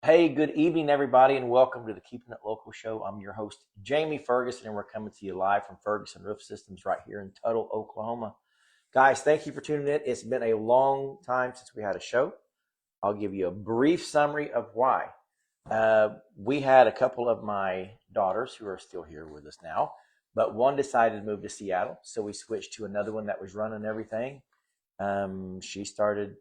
Hey, good evening, everybody, and welcome to the Keeping It Local show. I'm your host, Jamie Ferguson, and we're coming to you live from Ferguson Roof Systems right here in Tuttle, Oklahoma. Guys, thank you for tuning in. It's been a long time since we had a show. I'll give you a brief summary of why. We had a couple of my daughters who are still here with us now, but one decided to move to Seattle, so we switched to another one that was running everything. She started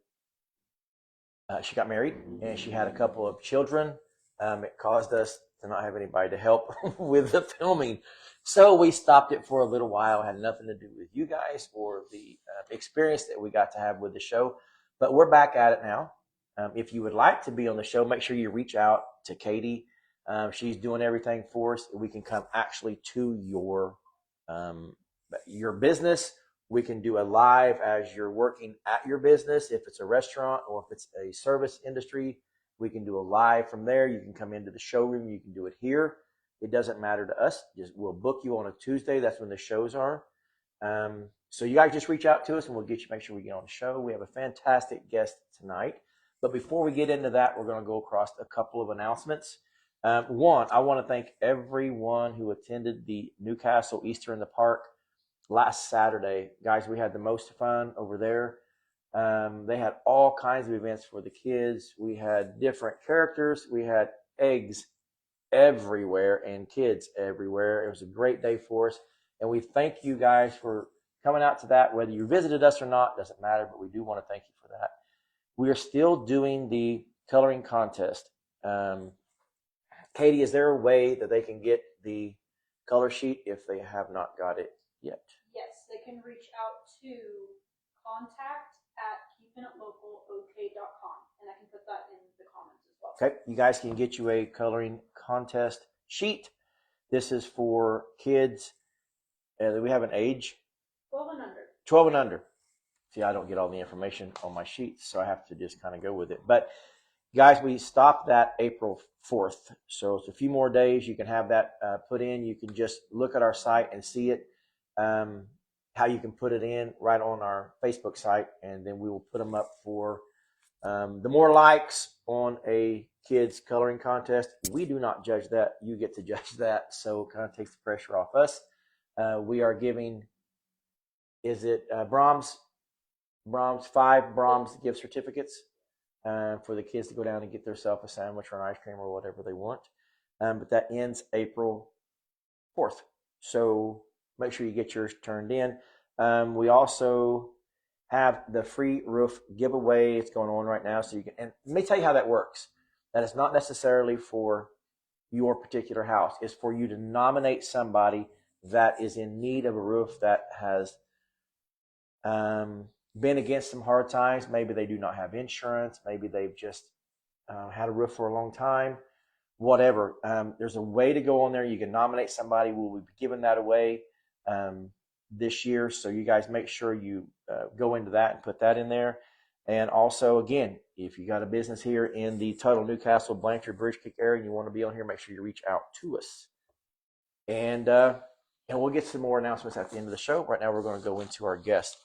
she got married and she had a couple of children. It caused us to not have anybody to help with the filming. So we stopped it for a little while. It had nothing to do with you guys or the experience that we got to have with the show. But we're back at it now. If you would like to be on the show, make sure you reach out to Katie. She's doing everything for us. We can come actually to your business. We can do a live as you're working at your business. If it's a restaurant or if it's a service industry, we can do a live from there. You can come into the showroom. You can do it here. It doesn't matter to us. We'll book you on a Tuesday. That's when the shows are. So you guys just reach out to us and we'll make sure we get on the show. We have a fantastic guest tonight. But before we get into that, we're going to go across a couple of announcements. One, I want to thank everyone who attended the Newcastle Easter in the Park last Saturday. Guys, we had the most fun over there. They had all kinds of events for the kids. We had different characters. We had eggs everywhere and kids everywhere. It was a great day for us. And we thank you guys for coming out to that. Whether you visited us or not, doesn't matter, but we do want to thank you for that. We are still doing the coloring contest. Katie, is there a way that they can get the color sheet if they have not got it yet? Yes, they can reach out to contact@keepinitlocal.ok.com, and I can put that in the comments as well. Okay, you guys can get you a coloring contest sheet. This is for kids. We have an age? 12 and under. 12 and under. See, I don't get all the information on my sheets, so I have to just kind of go with it. But guys, we stopped that April 4th. So it's a few more days. You can have that put in. You can just look at our site and see it. How you can put it in right on our Facebook site, and then we will put them up for the more likes on a kids coloring contest. We do not judge that. You get to judge that, so it kind of takes the pressure off us. We are giving, is it Brahms, 5 Brahms gift certificates for the kids to go down and get themselves a sandwich or an ice cream or whatever they want. But that ends April 4th. So make sure you get yours turned in. We also have the free roof giveaway. It's going on right now. So you can, and let me tell you how that works. That is not necessarily for your particular house. It's for you to nominate somebody that is in need of a roof that has been against some hard times. Maybe they do not have insurance. Maybe they've just had a roof for a long time. Whatever. There's a way to go on there. You can nominate somebody. We'll be giving that away this year. So you guys make sure you go into that and put that in there. And also, again, if you got a business here in the Tuttle, Newcastle, Blanchard, Bridge Creek area and you want to be on here, make sure you reach out to us. And we'll get some more announcements at the end of the show. Right now, we're going to go into our guest.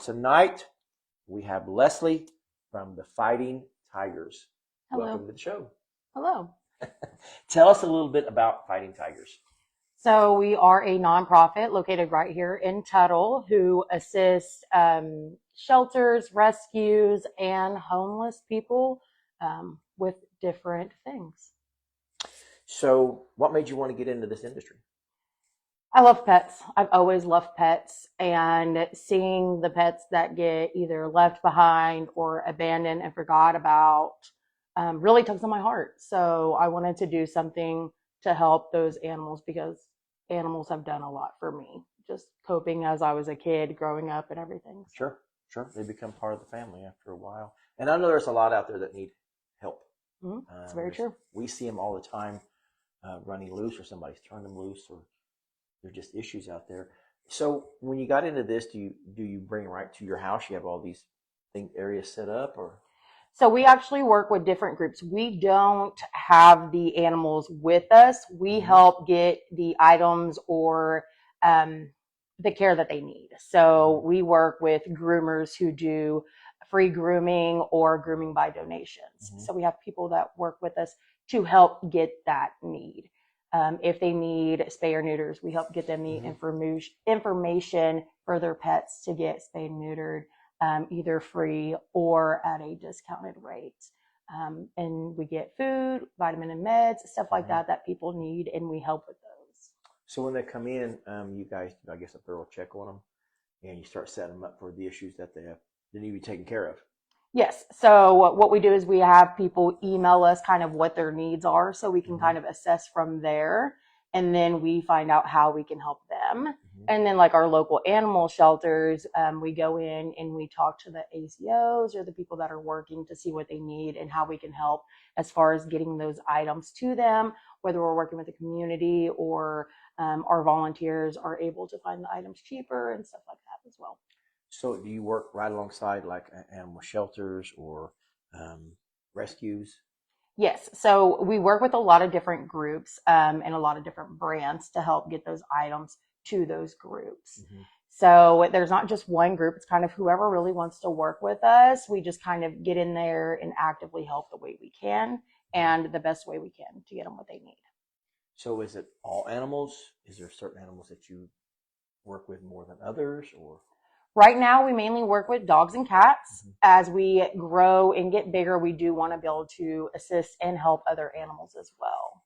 Tonight, we have Leslie from the Fighting Tigers. Hello. Welcome to the show. Hello. Tell us a little bit about Fighting Tigers. So we are a nonprofit located right here in Tuttle who assists shelters, rescues, and homeless people with different things. So what made you want to get into this industry? I love pets. I've always loved pets, and seeing the pets that get either left behind or abandoned and forgot about really tugs on my heart. So I wanted to do something to help those animals because animals have done a lot for me, just coping as I was a kid, growing up and everything. Sure. They become part of the family after a while. And I know there's a lot out there that need help. Mm-hmm. That's very true. We see them all the time running loose, or somebody's turned them loose, or there's just issues out there. So when you got into this, do you bring it right to your house? You have all these areas set up, or? So we actually work with different groups. We don't have the animals with us. We help get the items or the care that they need. So we work with groomers who do free grooming or grooming by donations. Mhm. So we have people that work with us to help get that need. If they need spay or neuters, we help get them the information for their pets to get spayed and neutered, either free or at a discounted rate. And we get food, vitamin and meds, stuff like that people need, and we help with those. So when they come in, you guys do, I guess, a thorough check on them, and you start setting them up for the issues that they need to be taken care of. Yes. So what we do is we have people email us kind of what their needs are, so we can kind of assess from there, and then we find out how we can help them. And then, like our local animal shelters, we go in and we talk to the ACOs or the people that are working to see what they need and how we can help as far as getting those items to them, whether we're working with the community or our volunteers are able to find the items cheaper and stuff like that as well. So do you work right alongside like animal shelters or rescues? Yes. So we work with a lot of different groups and a lot of different brands to help get those items to those groups. So there's not just one group. It's kind of whoever really wants to work with us. We just kind of get in there and actively help the way we can and the best way we can to get them what they need. So is it all animals? Is there certain animals that you work with more than others, or? Right now, we mainly work with dogs and cats. As we grow and get bigger, we do want to be able to assist and help other animals as well.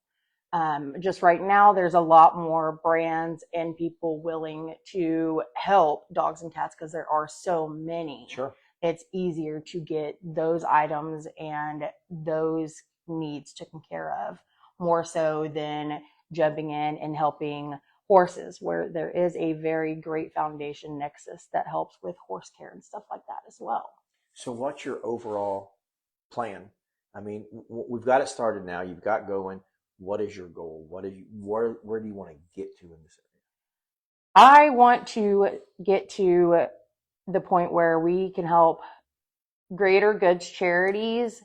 Just right now, there's a lot more brands and people willing to help dogs and cats because there are so many. Sure. It's easier to get those items and those needs taken care of more so than jumping in and helping horses, where there is a very great foundation nexus that helps with horse care and stuff like that as well. So what's your overall plan? I mean, we've got it started now. You've got going. What is your goal? Where do you want to get to in this area? I want to get to the point where we can help greater goods charities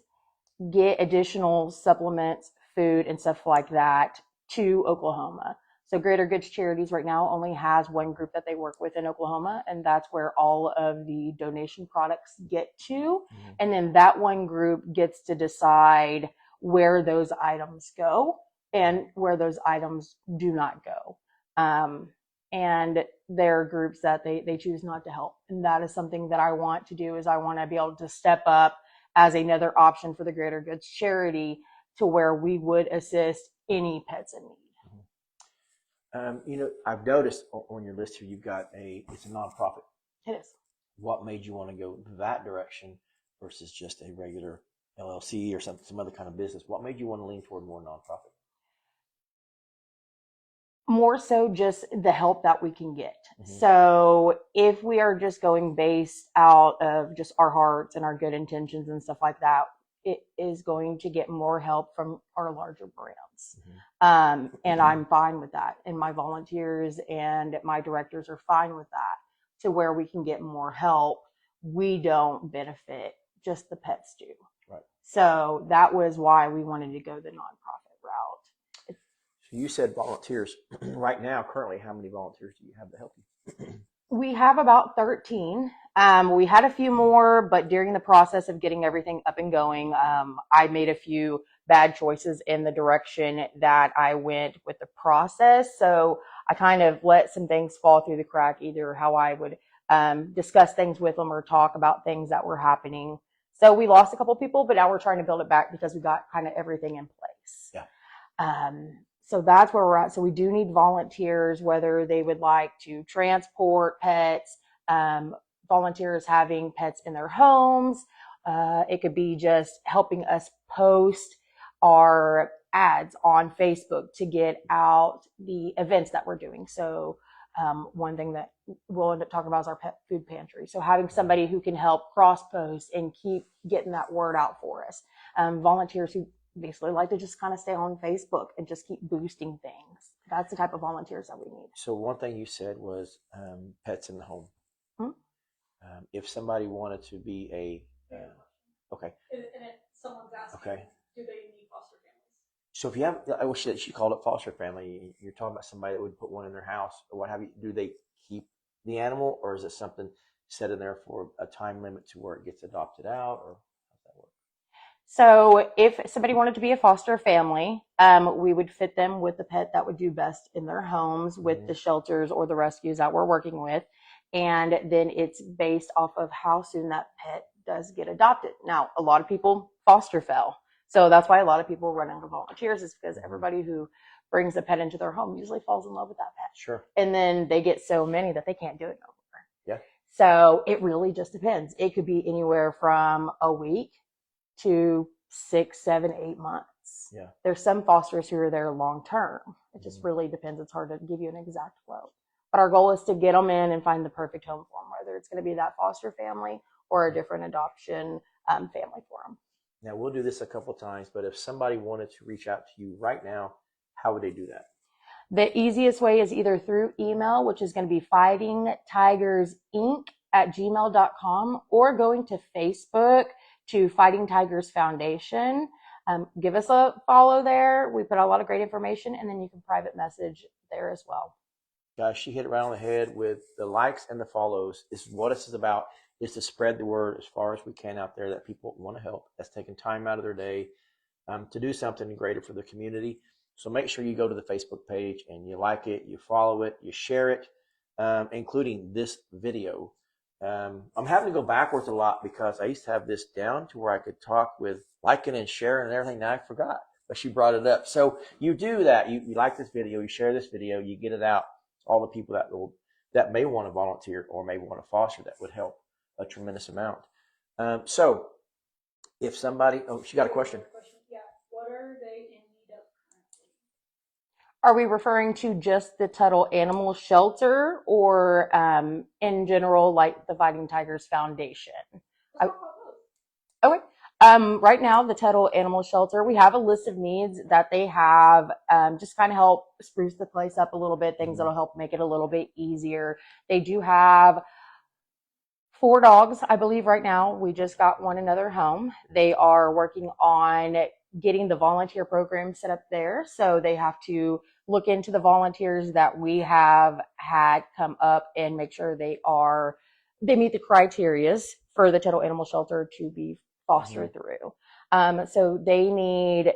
get additional supplements, food, and stuff like that to Oklahoma. So Greater Goods Charities right now only has one group that they work with in Oklahoma, and that's where all of the donation products get to. And then that one group gets to decide where those items go and where those items do not go. And there are groups that they choose not to help. And that is something that I want to do, is I want to be able to step up as another option for the Greater Goods Charity to where we would assist any pets in need. I've noticed on your list here, you've got it's a nonprofit. It is. What made you want to go that direction versus just a regular LLC or some other kind of business? What made you want to lean toward more nonprofit? More so just the help that we can get. So if we are just going based out of just our hearts and our good intentions and stuff like that, it is going to get more help from our larger brands. And I'm fine with that. And my volunteers and my directors are fine with that, to where we can get more help. We don't benefit, just the pets do. Right. So that was why we wanted to go the nonprofit route. So you said volunteers. Right now, currently, how many volunteers do you have to help you? We have about 13. We had a few more, but during the process of getting everything up and going, I made a few bad choices in the direction that I went with the process. So I kind of let some things fall through the crack, either how I would discuss things with them or talk about things that were happening. So we lost a couple people, but now we're trying to build it back because we got kind of everything in place. Yeah. So that's where we're at. So we do need volunteers, whether they would like to transport pets, volunteers having pets in their homes. It could be just helping us post our ads on Facebook to get out the events that we're doing. So one thing that we'll end up talking about is our pet food pantry. So having somebody who can help cross post and keep getting that word out for us. Volunteers who basically like to just kind of stay on Facebook and just keep boosting things. That's the type of volunteers that we need. So one thing you said was pets in the home. If somebody wanted to be okay. And someone's asking, do they need foster families? So if you have, I wish that she called it foster family. You're talking about somebody that would put one in their house or what have you. Do they keep the animal, or is it something set in there for a time limit to where it gets adopted out, or how's that work? So if somebody wanted to be a foster family, we would fit them with the pet that would do best in their homes with the shelters or the rescues that we're working with. And then it's based off of how soon that pet does get adopted. Now, a lot of people foster fail. So that's why a lot of people run into volunteers, is because everybody who brings a pet into their home usually falls in love with that pet. Sure. And then they get so many that they can't do it no more. Yeah. So it really just depends. It could be anywhere from a week to 6, 7, 8 months. Yeah. There's some fosters who are there long term. It just really depends. It's hard to give you an exact flow. But our goal is to get them in and find the perfect home for them, whether it's going to be that foster family or a different adoption family for them. Now, we'll do this a couple times, but if somebody wanted to reach out to you right now, how would they do that? The easiest way is either through email, which is going to be fightingtigersinc@gmail.com, or going to Facebook to Fighting Tigers Foundation. Give us a follow there. We put a lot of great information, and then you can private message there as well. Guys, she hit it right on the head with the likes and the follows. This is what this is about, is to spread the word as far as we can out there that people want to help. That's taking time out of their day to do something greater for the community. So make sure you go to the Facebook page and you like it, you follow it, you share it, including this video. I'm having to go backwards a lot because I used to have this down to where I could talk with liking and sharing and everything. Now I forgot, but she brought it up. So you do that. You like this video, you share this video, you get it out. All the people that may want to volunteer or may want to foster, that would help a tremendous amount. So if somebody, she got a question. Yeah. What are they in need of currently? Are we referring to just the Tuttle Animal Shelter, or in general, like the Fighting Tigers Foundation? Let's talk about those. Okay. Right now, the Tuttle Animal Shelter, we have a list of needs that they have, just kind of help spruce the place up a little bit, things that'll help make it a little bit easier. They do have 4 dogs, I believe, right now. We just got one another home. They are working on getting the volunteer program set up there. So they have to look into the volunteers that we have had come up and make sure they meet the criterias for the Tuttle Animal Shelter to be fostered through. So they need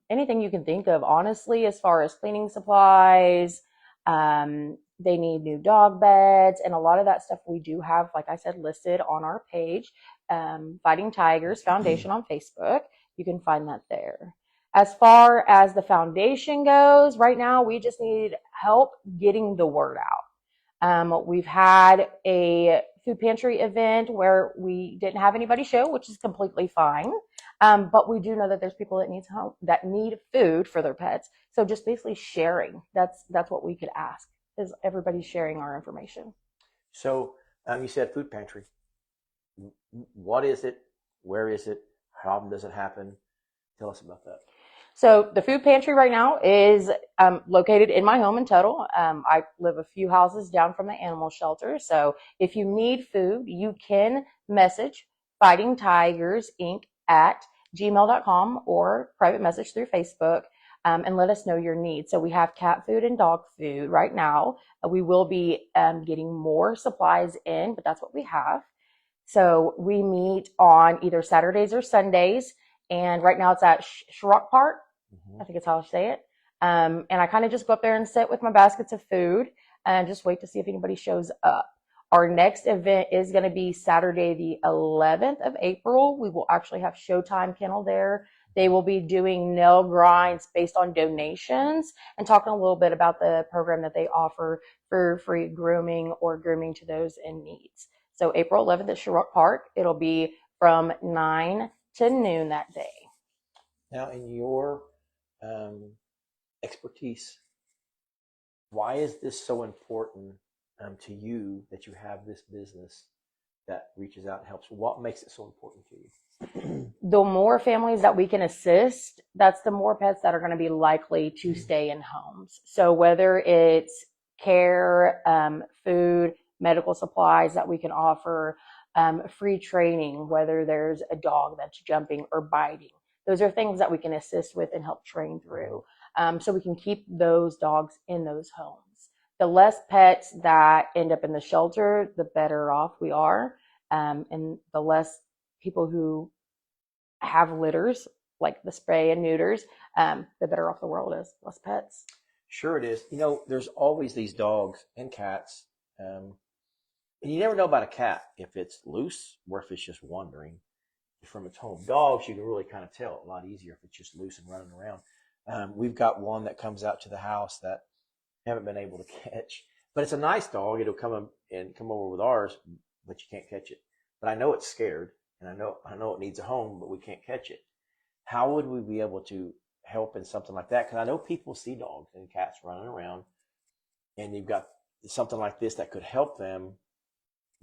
anything you can think of, honestly, as far as cleaning supplies. They need new dog beds, and a lot of that stuff we do have, like I said, listed on our page, Fighting Tigers Foundation on Facebook. You can find that there. As far as the foundation goes, right now we just need help getting the word out. We've had a food pantry event where we didn't have anybody show, which is completely fine. But we do know that there's people that need food for their pets. So just basically sharing. That's what we could ask, is everybody sharing our information. So you said food pantry. What is it? Where is it? How often does it happen? Tell us about that. So the food pantry right now is located in my home in Tuttle. I live a few houses down from the animal shelter. So if you need food, you can message Fighting Tigers Inc. at gmail.com or private message through Facebook and let us know your needs. So we have cat food and dog food right now. We will be getting more supplies in, but that's what we have. So we meet on either Saturdays or Sundays. And right now it's at Shrock Park. I think it's how I say it. And I kind of just go up there and sit with my baskets of food and just wait to see if anybody shows up. Our next event is going to be Saturday, the 11th of April. We will actually have Showtime Kennel there. They will be doing nail grinds based on donations and talking a little bit about the program that they offer for free grooming or grooming to those in needs. So April 11th at Shrock Park. It'll be from 9 to noon that day. Now, in your expertise, why is this so important to you that you have this business that reaches out and helps? What makes it so important to you? The more families that we can assist, that's the more pets that are going to be likely to stay in homes. So whether it's care, food, medical supplies that we can offer, free training, whether there's a dog that's jumping or biting. Those are things that we can assist with and help train through. So we can keep those dogs in those homes. the less pets that end up in the shelter, the better off we are. And the less people who have litters, like the spay and neuters, the better off the world is. Less pets. Sure it is. There's always these dogs and cats. And you never know about a cat if it's loose or if it's just wandering from its home. Dogs, you can really kind of tell a lot easier if it's just loose and running around. We've got one that comes out to the house that I haven't been able to catch, but it's a nice dog. It'll come over with ours, but you can't catch it. But I know it's scared, and I know it needs a home, but we can't catch it. How would we be able to help in something like that? Because I know people see dogs and cats running around, and you've got something like this that could help them.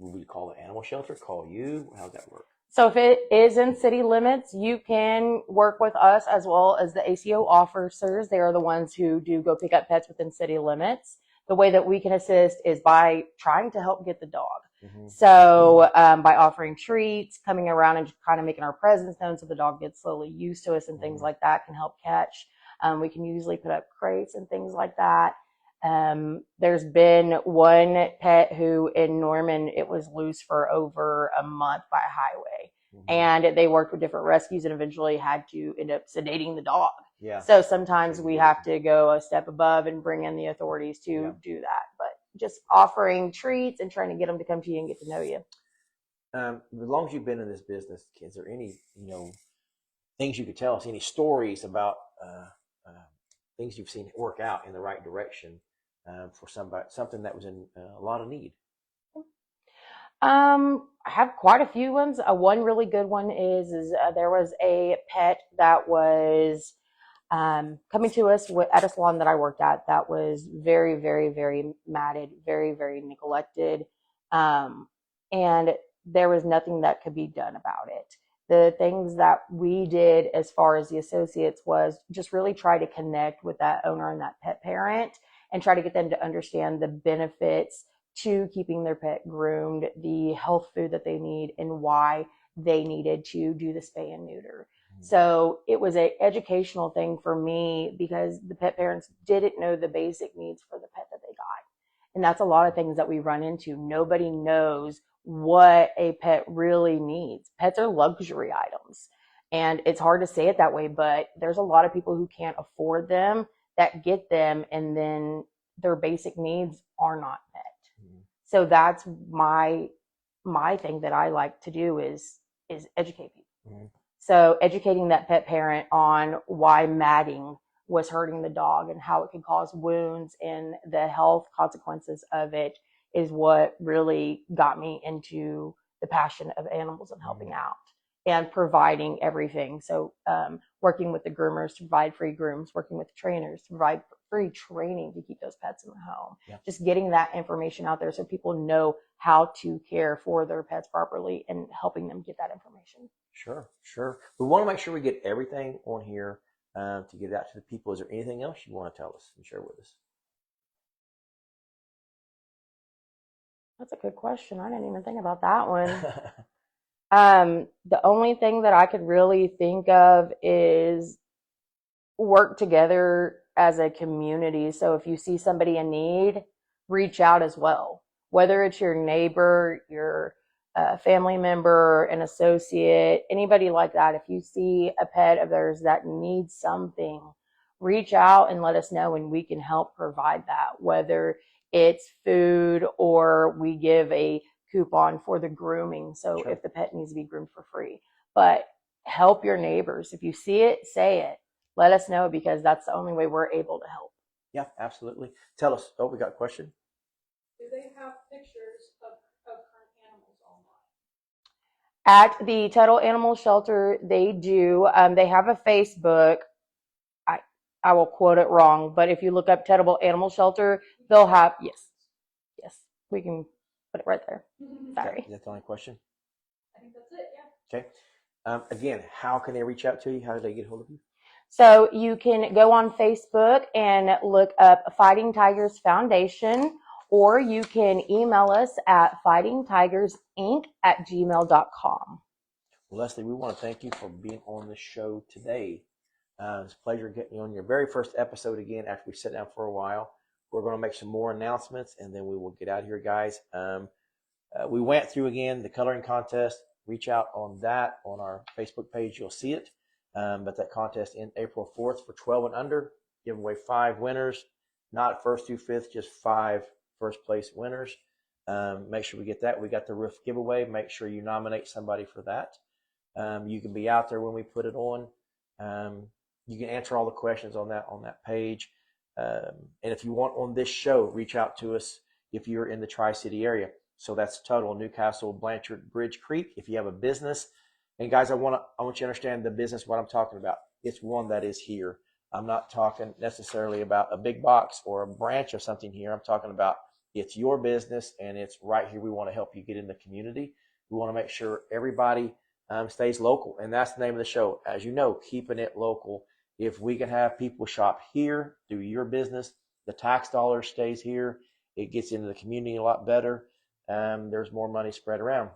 Would we call the animal shelter? Call you? How does that work? So if it is in city limits, you can work with us as well as the ACO officers. They are the ones who do go pick up pets within city limits. The way that we can assist is by trying to help get the dog. Mm-hmm. So by offering treats, coming around and just kind of making our presence known so the dog gets slowly used to us and things like that can help catch. We can usually put up crates and things like that. There's been one pet who in Norman, it was loose for over a month by a highway. Mm-hmm. And they worked with different rescues and eventually had to end up sedating the dog. Yeah. So sometimes we have to go a step above and bring in the authorities to do that. But just offering treats and trying to get them to come to you and get to know you. As long as you've been in this business, is there any, things you could tell us, any stories about things you've seen work out in the right direction for something that was in a lot of need? I have quite a few ones. One really good one is there was a pet that was coming to us at a salon that I worked at that was very, very, very matted, very, very neglected. And there was nothing that could be done about it. The things that we did as far as the associates was just really try to connect with that owner and that pet parent and try to get them to understand the benefits to keeping their pet groomed, the health food that they need, and why they needed to do the spay and neuter. So it was an educational thing for me because the pet parents didn't know the basic needs for the pet that they got. And that's a lot of things that we run into. Nobody knows what a pet really needs. Pets are luxury items. And it's hard to say it that way, but there's a lot of people who can't afford them that get them and then their basic needs are not met. Mm-hmm. So that's my thing that I like to do is educate people. Mm-hmm. So educating that pet parent on why matting was hurting the dog and how it could cause wounds and the health consequences of it is what really got me into the passion of animals and helping out and providing everything. So working with the groomers to provide free grooms, working with the trainers to provide free training to keep those pets in the home. Yeah. Just getting that information out there so people know how to care for their pets properly and helping them get that information. Sure. We want to make sure we get everything on here to get it out to the people. Is there anything else you want to tell us and share with us? That's a good question. I didn't even think about that one. The only thing that I could really think of is work together as a community. So if you see somebody in need, reach out as well. Whether it's your neighbor, your family member, an associate, anybody like that. If you see a pet of theirs that needs something, reach out and let us know and we can help provide that. Whether it's food or we give a coupon for the grooming. So if the pet needs to be groomed for free, but help your neighbors. If you see it, say it. Let us know because that's the only way we're able to help. Yeah, absolutely. Tell us. Oh, we got a question. Do they have pictures of current animals online? At the Tuttle Animal Shelter, they do. They have a Facebook. I will quote it wrong, but if you look up Tuttle Animal Shelter, they'll have, yes, we can put it right there. Sorry. Is that the only question? I think that's it, yeah. Okay. Again, how can they reach out to you? How do they get hold of you? So you can go on Facebook and look up Fighting Tigers Foundation, or you can email us at fightingtigersinc@gmail.com. Well, Leslie, we want to thank you for being on the show today. It's a pleasure getting you on your very first episode again after we sat down for a while. We're going to make some more announcements, and then we will get out of here, guys. We went through again the coloring contest. Reach out on that on our Facebook page. You'll see it. But that contest in April 4th for 12 and under. Give away 5 winners, not first through fifth, just 5 first place winners. Make sure we get that. We got the roof giveaway. Make sure you nominate somebody for that. You can be out there when we put it on. You can answer all the questions on that page. And if you want on this show, reach out to us if you're in the Tri-City area. So that's Tuttle, Newcastle, Blanchard, Bridge Creek. If you have a business, and guys, I want you to understand the business, what I'm talking about. It's one that is here. I'm not talking necessarily about a big box or a branch of something here. I'm talking about it's your business and it's right here. We want to help you get in the community. We want to make sure everybody stays local. And that's the name of the show. As you know, Keeping It Local. If we can have people shop here, do your business, the tax dollar stays here. It gets into the community a lot better. There's more money spread around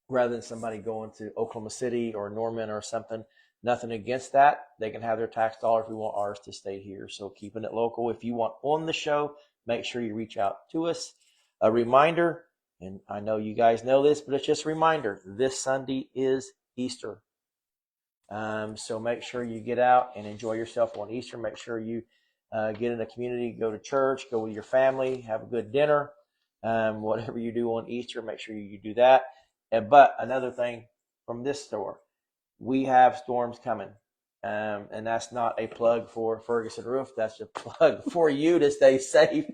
rather than somebody going to Oklahoma City or Norman or something. Nothing against that. They can have their tax dollars. We want ours to stay here. So Keeping It Local. If you want on the show, make sure you reach out to us. A reminder, and I know you guys know this, but it's just a reminder. This Sunday is Easter. So make sure you get out and enjoy yourself on Easter. Make sure you get in the community, go to church, go with your family, have a good dinner. Whatever you do on Easter, make sure you do that. But another thing from this store, we have storms coming. And that's not a plug for Ferguson Roof. That's a plug for you to stay safe.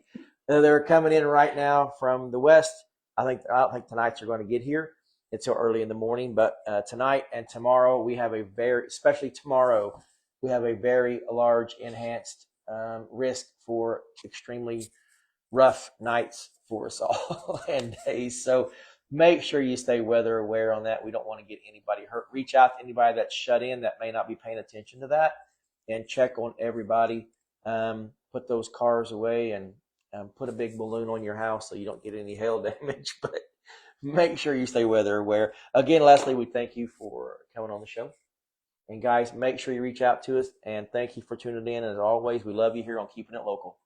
They're coming in right now from the west. I don't think tonight's are going to get here until early in the morning. But tonight and tomorrow, we have especially tomorrow, we have a very large enhanced risk for extremely rough nights for us all and days. So make sure you stay weather aware on that. We don't want to get anybody hurt. Reach out to anybody that's shut in that may not be paying attention to that, and check on everybody. Put those cars away and put a big balloon on your house so you don't get any hail damage. But make sure you stay weather aware. Again, Leslie, we thank you for coming on the show. And guys, make sure you reach out to us, and thank you for tuning in. As always, we love you here on Keeping It Local.